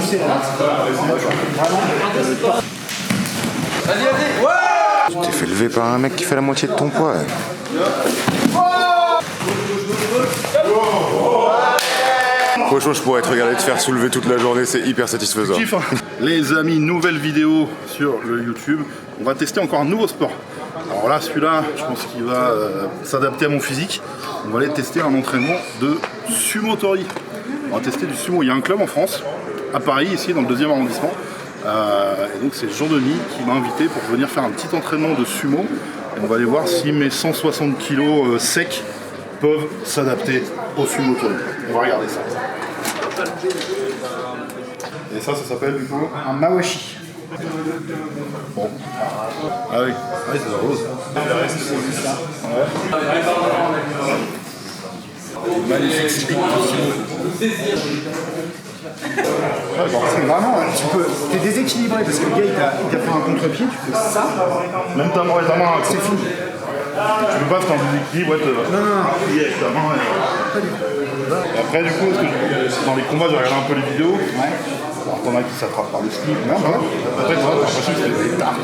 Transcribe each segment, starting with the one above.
pousser là. Vas-y, vas-y. Ouais. Tu t'es fait lever par un mec qui fait la moitié de ton poids. Franchement, je pourrais te regarder te faire soulever toute la journée, c'est hyper satisfaisant. Les amis, nouvelle vidéo sur le YouTube. On va tester encore un nouveau sport. Alors là, celui-là, je pense qu'il va s'adapter à mon physique. On va aller tester un entraînement de sumo-tori. On va tester du sumo. Il y a un club en France, à Paris, ici, dans le 2e arrondissement. Et donc c'est Jean-Denis qui m'a invité pour venir faire un petit entraînement de sumo. Et on va aller voir si mes 160 kg secs peuvent s'adapter au sumo-tori. On va regarder ça. Et ça s'appelle du coup Un mawashi. bon. Ah oui, c'est la rose. Magnifique speed de sumo. C'est vraiment, t'es déséquilibré parce que le gars il t'a fait un contre-pied, tu fais ça. Même ta main, c'est fou. Tu peux pas te faire un déséquilibre, ouais, plier avec ta main. Et après, du coup, dans les combats, j'ai regardé un peu les vidéos. Ouais. Alors, t'en as qui s'attrapent par le slip. Après, t'as l'impression que c'est tard.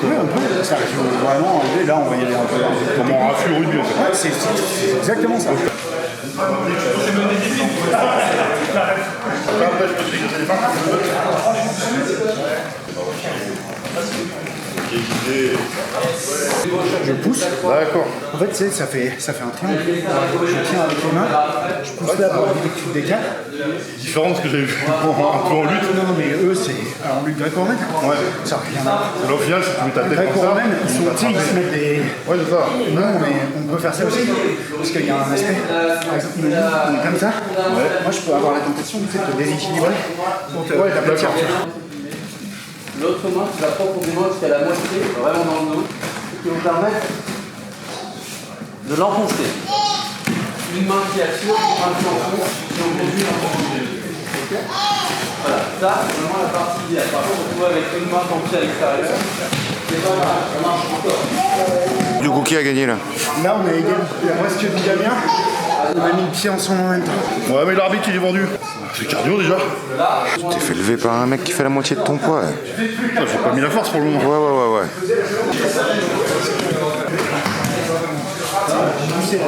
Ça arrive vraiment, là on va y aller un peu. Comme en raffle rugby, en fait. Ouais, c'est exactement ça. Après, je peux te dégager les mains. Je pousse. D'accord. En fait, tu sais, ça fait un triangle. Je tiens avec les mains, je pousse là pour éviter que tu te décales. Différent de ce que j'ai vu un peu en lutte. Non, mais eux, c'est en lutte gréco-romaine. Ouais. Ça n'a rien à voir. Là, au final, si tu mets ta tête comme ça. Gréco-romaine, ils se mettent des. Ouais, c'est ça. Non, mais on peut faire ça aussi. Parce qu'il y a un aspect. Par exemple, on est comme ça. Moi, je peux avoir la tentation de te déséquilibrer. Ouais, la plaque. L'autre main, tu la prends profondément jusqu'à la moitié, vraiment dans le dos, ce qui va vous permettre de l'enfoncer. Une main qui assure, un qui enfonce, et on conduit l'enfoncer. Ok. Voilà, ça c'est vraiment la partie idéale. Par contre, on peut avec une main tendue à l'extérieur. C'est pas mal, ça marche encore. Du coup, qui a gagné là? Là, on est égal. Il reste que Damien. On a mis le pied ensemble en même temps. Ouais, mais l'arbitre, il est vendu. C'est cardio déjà. Tu t'es fait lever par un mec qui fait la moitié de ton poids. J'ai pas mis la force pour le moment. Ouais. Pousser là.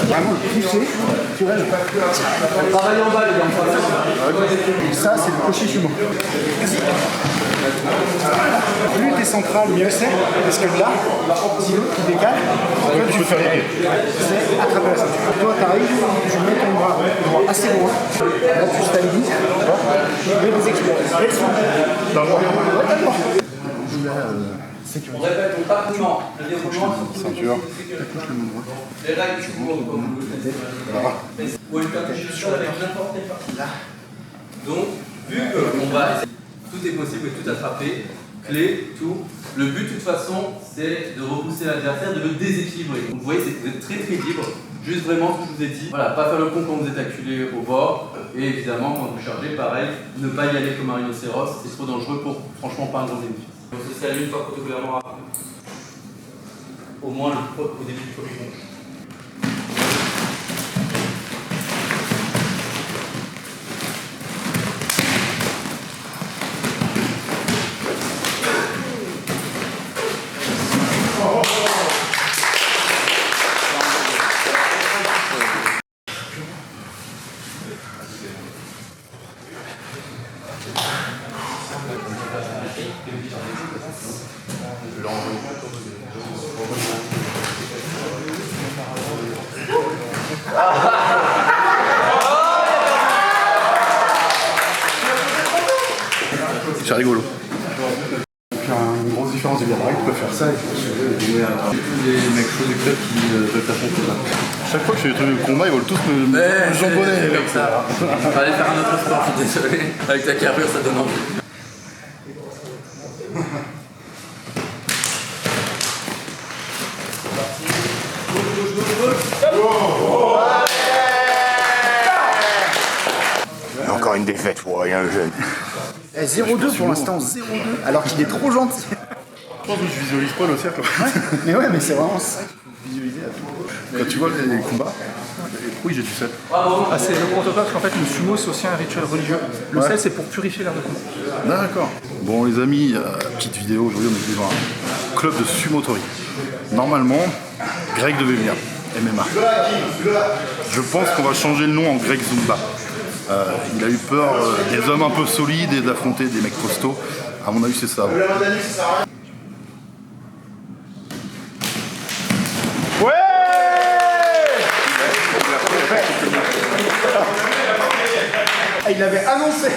Vraiment pousser. Tu vois, Travaille en bas, les gars. ça, c'est le crochet sumo. Plus t'es central, mieux c'est. Parce que là, si l'autre qui décale, Tu peux faire les pieds. c'est attraper la ceinture. Toi, t'arrives, tu mets ton bras assez loin. Là, tu stabilises. Tu mets des équilibres. T'as le droit. Ouais, t'as le droit. On répète, on tape le déroulement. Ceinture. Les règles du cours, comme vous le connaissez. Ou une percussion avec n'importe quelle partie. Là. Donc, vu qu'on va essayer, tout est possible et tout attraper, clé, tout. Le but, de toute façon, c'est de repousser l'adversaire, de le déséquilibrer. Donc, vous voyez, vous êtes très très libre. Juste vraiment ce que je vous ai dit. Voilà, pas faire le con quand vous êtes acculé au bord. Et évidemment, quand vous chargez, pareil, ne pas y aller comme un rhinocéros. C'est trop dangereux pour, franchement, pas un gros bénéfice. Donc, c'est ça une fois particulièrement au moins au début du premier manche. C'est rigolo. Donc, une grosse différence de gabarit, tu peux faire ça et Les mecs chauds du club qui veulent t'affronter là. Chaque fois que je fais des trucs de combat, ils veulent tous me jambonner. C'est comme ça. Fallait faire un autre sport, je suis désolé. Avec ta carrure, ça donne envie. Encore une défaite, ouais, un jeune. 0-2 pour l'instant, 0-2. Alors qu'il est trop gentil. Je pense que je visualise pas le cercle. Mais ouais, mais c'est vraiment ça qu'il faut visualiser à tout. Quand tu vois les combats, Oui, j'ai du sel. Ah, c'est le protocole parce qu'en fait le sumo c'est aussi un rituel religieux. Le sel c'est pour purifier l'air de combat. D'accord. Bon les amis, petite vidéo, aujourd'hui on est devant un club de sumotori. Normalement, Greg devait venir, MMA. Je pense qu'on va changer le nom en Greg Zumba. Il a eu peur des hommes un peu solides et d'affronter des mecs costauds. À mon avis c'est ça. Ouais. Il l'avait annoncé. Ouais.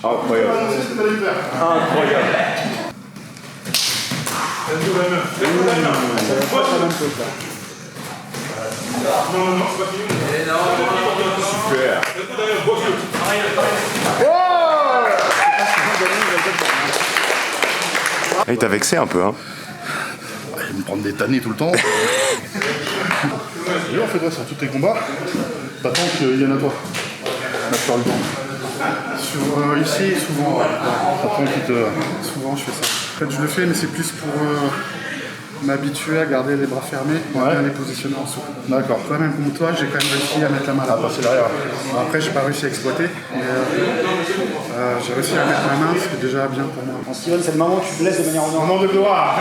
Incroyable. Incroyable. Super. Il t'a vexé un peu, hein? Il va me prendre des tannées tout le temps. Et en fait, ouais, sur tous tes combats, t'attends qu'il y en a toi. La plupart du temps. Ici, souvent, T'attends qu'il te... souvent je fais ça. En fait, je le fais, mais c'est plus pour m'habituer à garder les bras fermés et à bien les positionner en dessous. D'accord. Toi, même comme toi, j'ai quand même réussi à mettre la main là. Passer derrière. Bon, après, j'ai pas réussi à exploiter, mais j'ai réussi à mettre ma main, ce qui est déjà bien pour moi. Steven, c'est le moment où tu te blesses de manière honorable. Moment de gloire.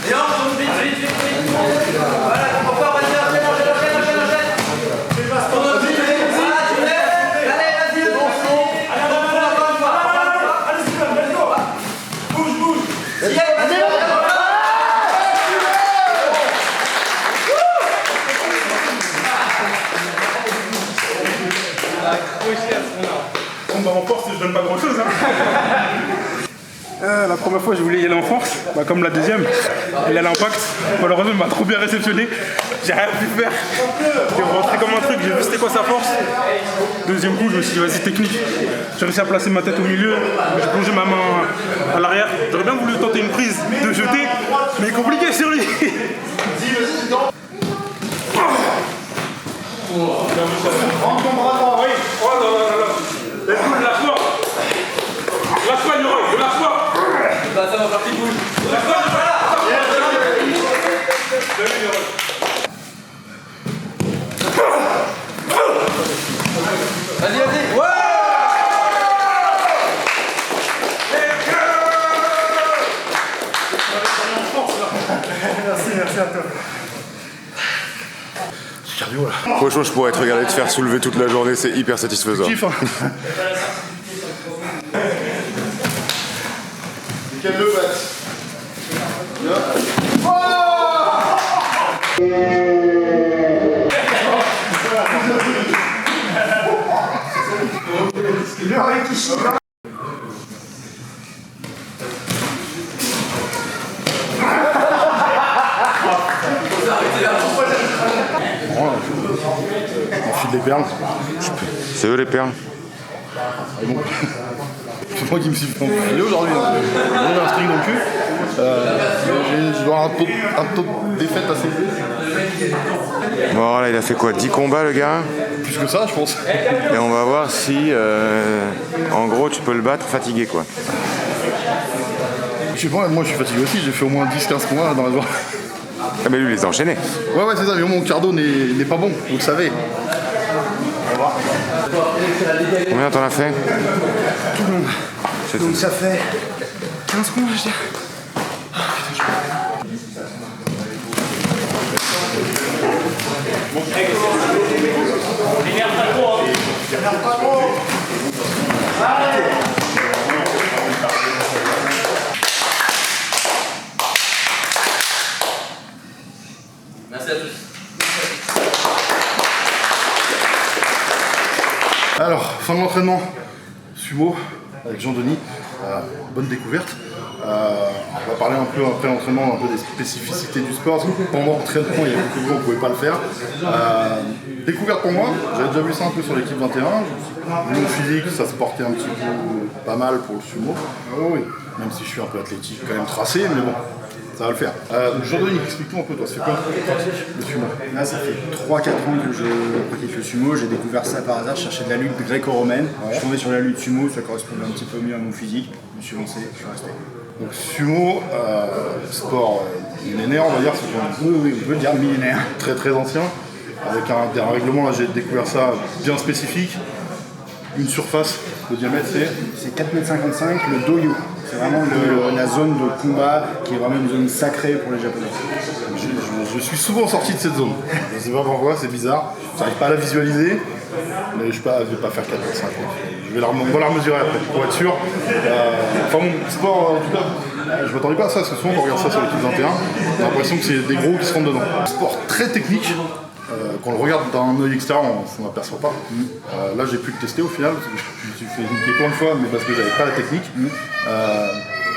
Et on tombe vite. Voilà, encore, vas-y, enchaîne. On a vite, voilà, tu lèves. Allez, vas-y, bon son. Allez, Steven, let's go. Bouge. En force, je donne pas grand chose. La première fois, je voulais y aller en force, comme la deuxième, il y a l'impact. Malheureusement, il m'a trop bien réceptionné. J'ai rien pu faire. J'ai rentré comme un truc, j'ai vu c'était quoi sa force. Deuxième coup, je me suis dit, vas-y, technique. J'ai réussi à placer ma tête au milieu, j'ai plongé ma main à l'arrière. J'aurais bien voulu tenter une prise de jeter, mais compliqué sur lui. Prends ton bras droit, oui. Oh là là là là. Lâche-moi. Lâche-moi, Leroy, lâche-moi. Bah, ça va faire petit boule. Vas-y. Ouais. Merci à toi. Cardio là. Franchement, je pourrais te regarder te faire soulever toute la journée, c'est hyper satisfaisant. Kiff, hein. Quel le bat. On file des perles. C'est eux les perles? Bon. C'est moi qui me suis fait enfiler aujourd'hui. J'ai un string dans le cul. Je dois avoir un taux de défaite assez élevé. Bon, là, il a fait quoi? 10 combats, le gars? Plus que ça, je pense. Et on va voir si, en gros, tu peux le battre fatigué, quoi. Je sais pas, moi je suis fatigué aussi. J'ai fait au moins 10-15 combats dans la journée. Ah, mais lui, il les a enchaînés. Ouais, c'est ça. Mais mon cardio n'est pas bon, vous le savez. Combien t'en as fait? Tout le monde. Donc ça fait 15 secondes, je dirais. Merci à tous. Alors, fin de l'entraînement, sumo avec Jean-Denis, bonne découverte. On va parler un peu après l'entraînement, un peu des spécificités du sport, parce que pendant l'entraînement, il y a beaucoup de gens qui ne pouvaient pas le faire. Découverte pour moi, j'avais déjà vu ça un peu sur l'équipe 21, mon physique, ça se portait un petit peu pas mal pour le sumo. Oh oui. Même si je suis un peu athlétique, quand même tracé, mais bon, Ça va le faire. Donc Jean-Denis, explique-nous un peu, toi, c'est quoi le sumo? Là, ça fait 3-4 ans que je pratique le sumo. J'ai découvert ça par hasard. Je cherchais de la lutte gréco-romaine. Je suis tombé sur la lutte sumo, ça correspondait un petit peu mieux à mon physique. Je me suis lancé, je suis resté. Donc sumo, sport millénaire, on va dire, c'est Oui, on peut le dire millénaire. très très ancien, avec un règlement, là j'ai découvert ça bien spécifique. Une surface, le diamètre C'est 4,55 m, le doyo. C'est vraiment la zone de combat qui est vraiment une zone sacrée pour les Japonais. Je suis souvent sorti de cette zone. Je sais pas pourquoi, c'est bizarre. J'arrive pas à la visualiser, mais je vais pas faire 4,5 m. On va la mesurer après, pour être sûr. Enfin mon sport, en tout cas, je m'attendais pas à ça, parce que souvent quand on regarde ça sur l'équipe 21, on a l'impression que c'est des gros qui se rentrent dedans. Sport très technique. Quand on le regarde d'un œil extérieur, on s'en aperçoit pas. Là, j'ai pu le tester au final, parce que je me suis fait niquer plein de fois, mais parce que j'avais pas la technique.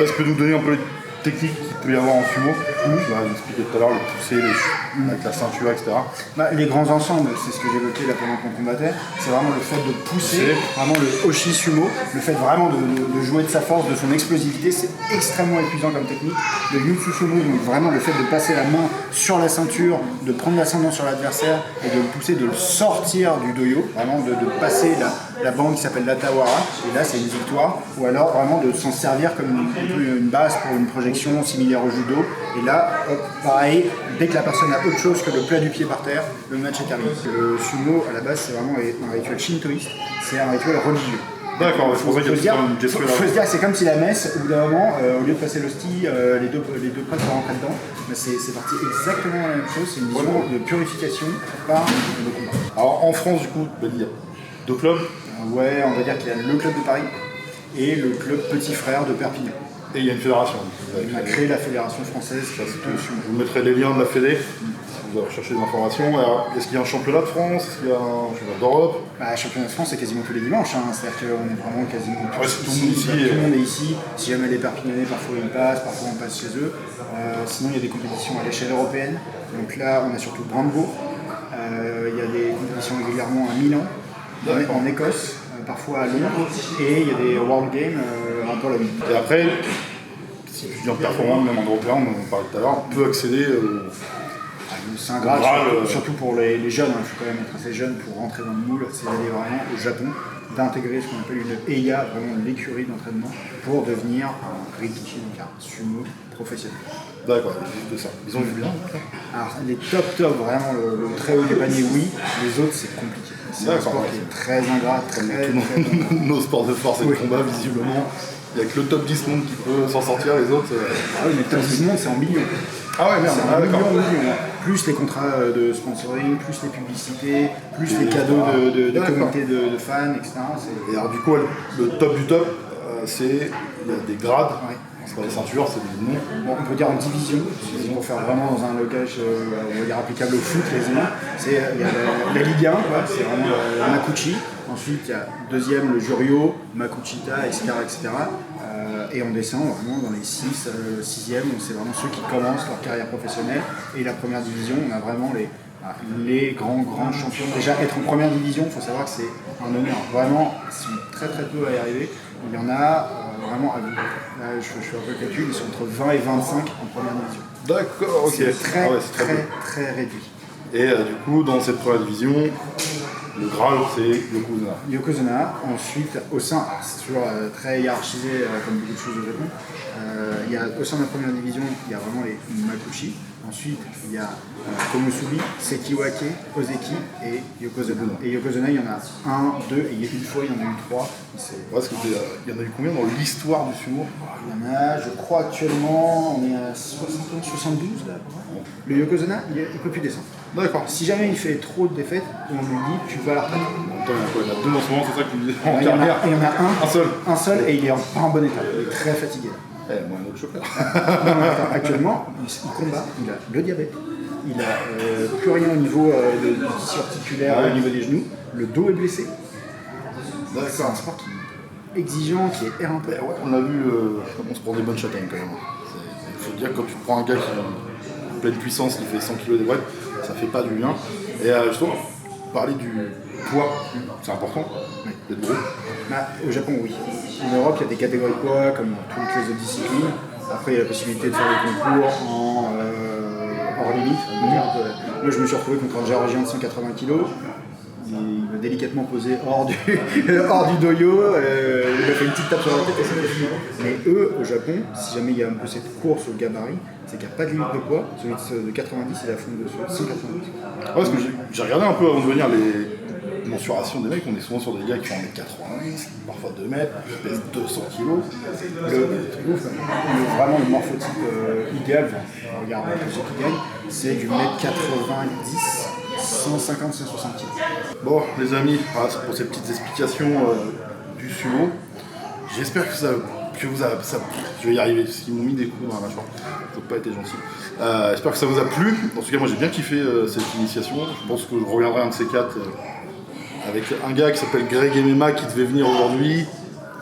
Est-ce que nous donner un peu les techniques qu'il peut y avoir en sumo? Je vais expliquer tout à l'heure, le pousser, avec la ceinture, etc. Les grands ensembles, c'est ce que j'évoquais là pendant qu'on combattait, c'est vraiment le fait de pousser, vraiment le Oshi sumo, le fait vraiment de jouer de sa force, de son explosivité, c'est extrêmement épuisant comme technique. Le Jutsu sumo, donc vraiment le fait de passer la main sur la ceinture, de prendre l'ascendant sur l'adversaire et de le pousser, de le sortir du doyo, vraiment de passer la bande qui s'appelle l'Atawara, et là c'est une victoire, ou alors vraiment de s'en servir comme une base pour une projection similaire au judo, et là, hop, pareil, dès que la personne a autre chose que le plat du pied par terre, le match est terminé. Le sumo, à la base, c'est vraiment un rituel shintoïste, c'est un rituel religieux. D'accord, je pensais qu'il y avait une gestion là. Faut se dire que c'est comme si la messe, au bout d'un moment, au lieu de passer l'hostie, les deux prêtres vont rentrer dedans, mais c'est parti exactement la même chose, c'est une vision de purification par le combat. Alors en France, du coup, il y a 2 clubs. Ouais, on va dire qu'il y a le club de Paris et le club petit frère de Perpignan. Et il y a une fédération. On a créé la fédération française de sumo. Je vous mettrai les liens de la fédé si vous avez recherché des informations. Alors, est-ce qu'il y a un championnat de France? Est-ce qu'il y a un championnat d'Europe? Le championnat de France, c'est quasiment tous les dimanches. C'est-à-dire qu'on est vraiment quasiment tout le monde est ici. Si jamais les Perpignanais, parfois ils passent, parfois on passe chez eux. Sinon, il y a des compétitions à l'échelle européenne. Donc là, on a surtout Brandebourg. Il y a des compétitions régulièrement à Milan, en Écosse, parfois à Londres. Et il y a des World Games en Pologne. Et après, si tu viens performant, même en européen, on en parlait tout à l'heure, on peut accéder c'est un grade, surtout pour les jeunes, il faut quand même être assez jeune pour rentrer dans le moule, c'est d'aller vraiment au Japon, d'intégrer ce qu'on appelle une EIA, vraiment l'écurie d'entraînement, pour devenir un Rikishi, donc un sumo professionnel. D'accord, de ça. Ils ont vu bien. Alors les top, vraiment le très haut du panier, oui, les autres c'est compliqué. C'est un sport qui est très ingrat, très nos sports de force et de combat, visiblement. Il n'y a que le top 10 monde qui peut s'en sortir, les autres. Ah oui, mais le top 10 monde c'est en millions. Ah ouais, merde, c'est millions. Plus les contrats de sponsoring, plus les publicités, plus les cadeaux de communauté de fans, etc. Et alors du coup, le top du top, il y a des grades. Ouais. C'est pas les ceintures, c'est des noms. Bon, on peut dire en division, pour faire vraiment dans un langage on va dire applicable au foot quasiment. Il y a la Ligue 1, c'est vraiment le Makuchi. Ensuite, il y a deuxième le Juryo, Makuchita, etc. Et on descend vraiment dans les 6e, c'est vraiment ceux qui commencent leur carrière professionnelle. Et la première division, on a vraiment les grands champions. Déjà, être en première division, il faut savoir que c'est un honneur. Vraiment, ils sont très peu à y arriver. Il y en a vraiment, là, je fais un peu le calcul, ils sont entre 20 et 25 en première division. D'accord, ok. C'est très réduit. Et du coup, dans cette première division, le Graal, c'est Yokozuna. Ensuite, au sein, c'est toujours très hiérarchisé comme beaucoup de choses au Japon. Au sein de la première division, il y a vraiment les Makuchi. Ensuite, il y a Komusubi, Sekiwake, Ozeki et Yokozuna. Et Yokozuna, il y en a 1, 2, et une fois, il y en a eu 3. Parce qu'il y en a eu combien dans l'histoire du sumo? Il y en a, je crois, actuellement, on est à 71, 72 là. Le Yokozuna, il ne peut plus descendre. D'accord. Si jamais il fait trop de défaites, on lui dit tu vas à la retraite. Il y en a 2 en ce moment, c'est ça que tu me disais. Il y en a un seul. Un seul et il est pas en bon état. Il est très fatigué. Moi, un autre chauffeur. Actuellement, il combat, il a le diabète, il a plus rien au niveau de tissu articulaire, au niveau des genoux, le dos est blessé. C'est un sport qui est exigeant, qui est éreintant. On a vu, on se prend des bonnes châtaignes quand même. Il faut dire que quand tu prends un gars qui est en pleine puissance, qui fait 100 kg des bretts, ça fait pas du bien. Et justement, parler du poids, c'est important d'être gros. Au Japon, oui. En Europe, il y a des catégories de poids, comme toutes les autres disciplines. Après, il y a la possibilité de faire des concours hors limite. Moi, je me suis retrouvé contre un géorgien de 180 kg. Il m'a délicatement posé hors du doyo, il m'a fait une petite tape sur la tête et c'était fini. Mais eux, au Japon, si jamais il y a un peu cette course au gabarit, c'est qu'il n'y a pas de limite de poids. Celui de 90, il a fond de 190. Ouais, parce que j'ai regardé un peu avant de venir les mensurations des mecs, on est souvent sur des gars qui font 1m90, parfois 2 mètres, qui pèsent 200 kg. Vraiment le morphotype idéal, regarde tous ceux qui gagnent, c'est du 1m90. 150, 160 kg. Bon, les amis, voilà, pour ces petites explications du sumo, j'espère que je vais y arriver, parce qu'ils m'ont mis des coups dans la mâchoire, ça n'a pas été gentil. J'espère que ça vous a plu. En tout cas, moi j'ai bien kiffé cette initiation. Je pense que je reviendrai un de ces quatre avec un gars qui s'appelle Greg MMA qui devait venir aujourd'hui.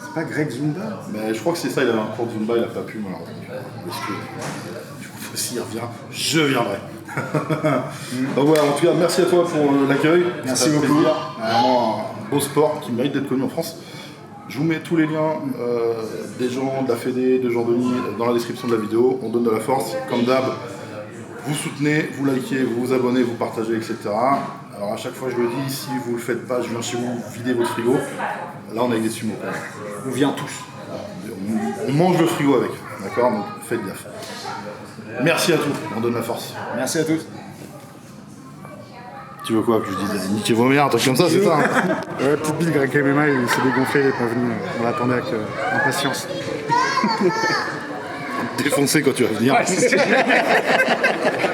C'est pas Greg Zumba? Mais je crois que c'est ça, il avait un cours de Zumba, il n'a pas pu malheureusement. Parce que du coup, s'il revient, je viendrai. Donc voilà, en tout cas, merci à toi pour l'accueil. Merci beaucoup. Vraiment un beau sport qui mérite d'être connu en France. Je vous mets tous les liens des gens de la Fédé, de Jean-Denis dans la description de la vidéo. On donne de la force, comme d'hab. Vous soutenez, vous likez, vous vous abonnez, vous partagez, etc. Alors à chaque fois je le dis, si vous le faites pas, je viens chez vous vider votre frigo. Là on est avec des sumo. On vient tous. On mange le frigo avec, d'accord? Donc faites gaffe. Merci à tous, on donne la force. Merci à tous. Tu veux quoi que je dise? Niquez vos mères, un truc comme ça, c'est ça hein? Ouais, petite bille, Greg MMA, il s'est dégonflé, il est pas venu. On l'attendait avec impatience. Défoncer quand tu vas venir. Ouais,